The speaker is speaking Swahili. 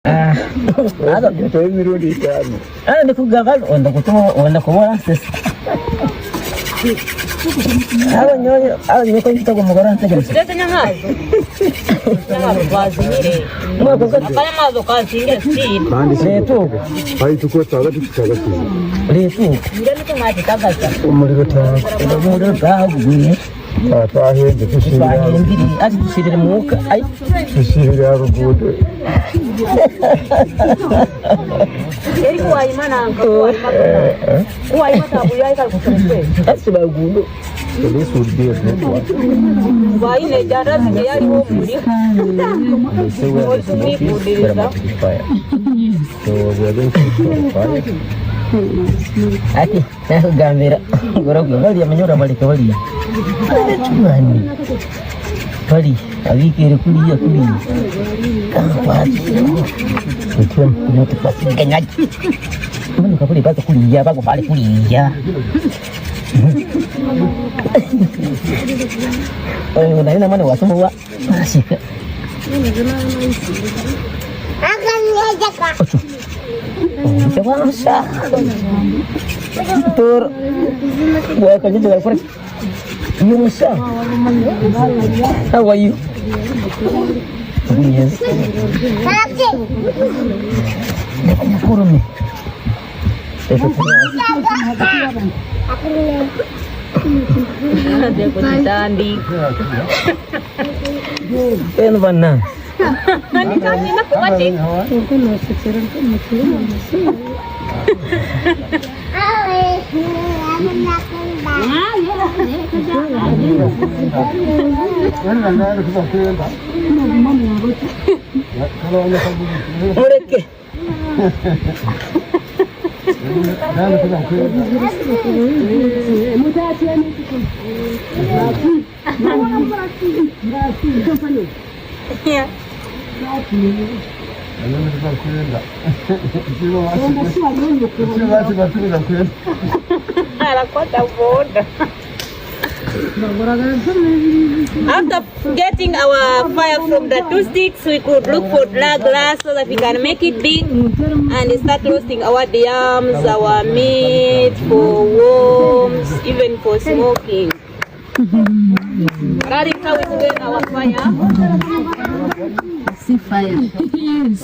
Hata joto imerudi sana. Nikuganga onda kubona sasa. Hawa nimeko kitoko mugora ntegera. Ndetse nyangazo. Nyangazo bazimire. Mwako Akaya mazo kazinge si. kandi setu. Bari tukota hagati cyagati. Letu. Ngene ko ngati tagaza. Umuriro tawe. Umuriro tawe. Twahende tushirira. Ati tushirira muka. Ai. Tushirira rugude. Eri ko ayimana anko. Ko ayimata buya ikal ko kure. Ati bagudo. This would be a good one. Why ne jara se yari wo muri. So we are fire. So we are going to fire. Ati saya gambira gorogo bali amanyora bali kabali. Chumani. Bali abikere kuliya. Kampati. Utem kunyota pasi ganyaji. Mana kabali baka kuliya baka bali kuliya. Oh, na mana wasu muwa. Asik. Akan diajak Kak. Coba masak. Tur. Buat kerja jual pergi. You masak. How are you? Yes. Sakit. Banyak kurung nih. Aku lihat. Dia ko tandi. Ano ba na? Nani kami na kumati. Mereka. Ya. After getting our fire from the 2 sticks, we could look for dry glass so that we can make it big and start roasting our yams, our meat, for worms, even for smoking. Radhika, we doing our fire. See fire. Yes.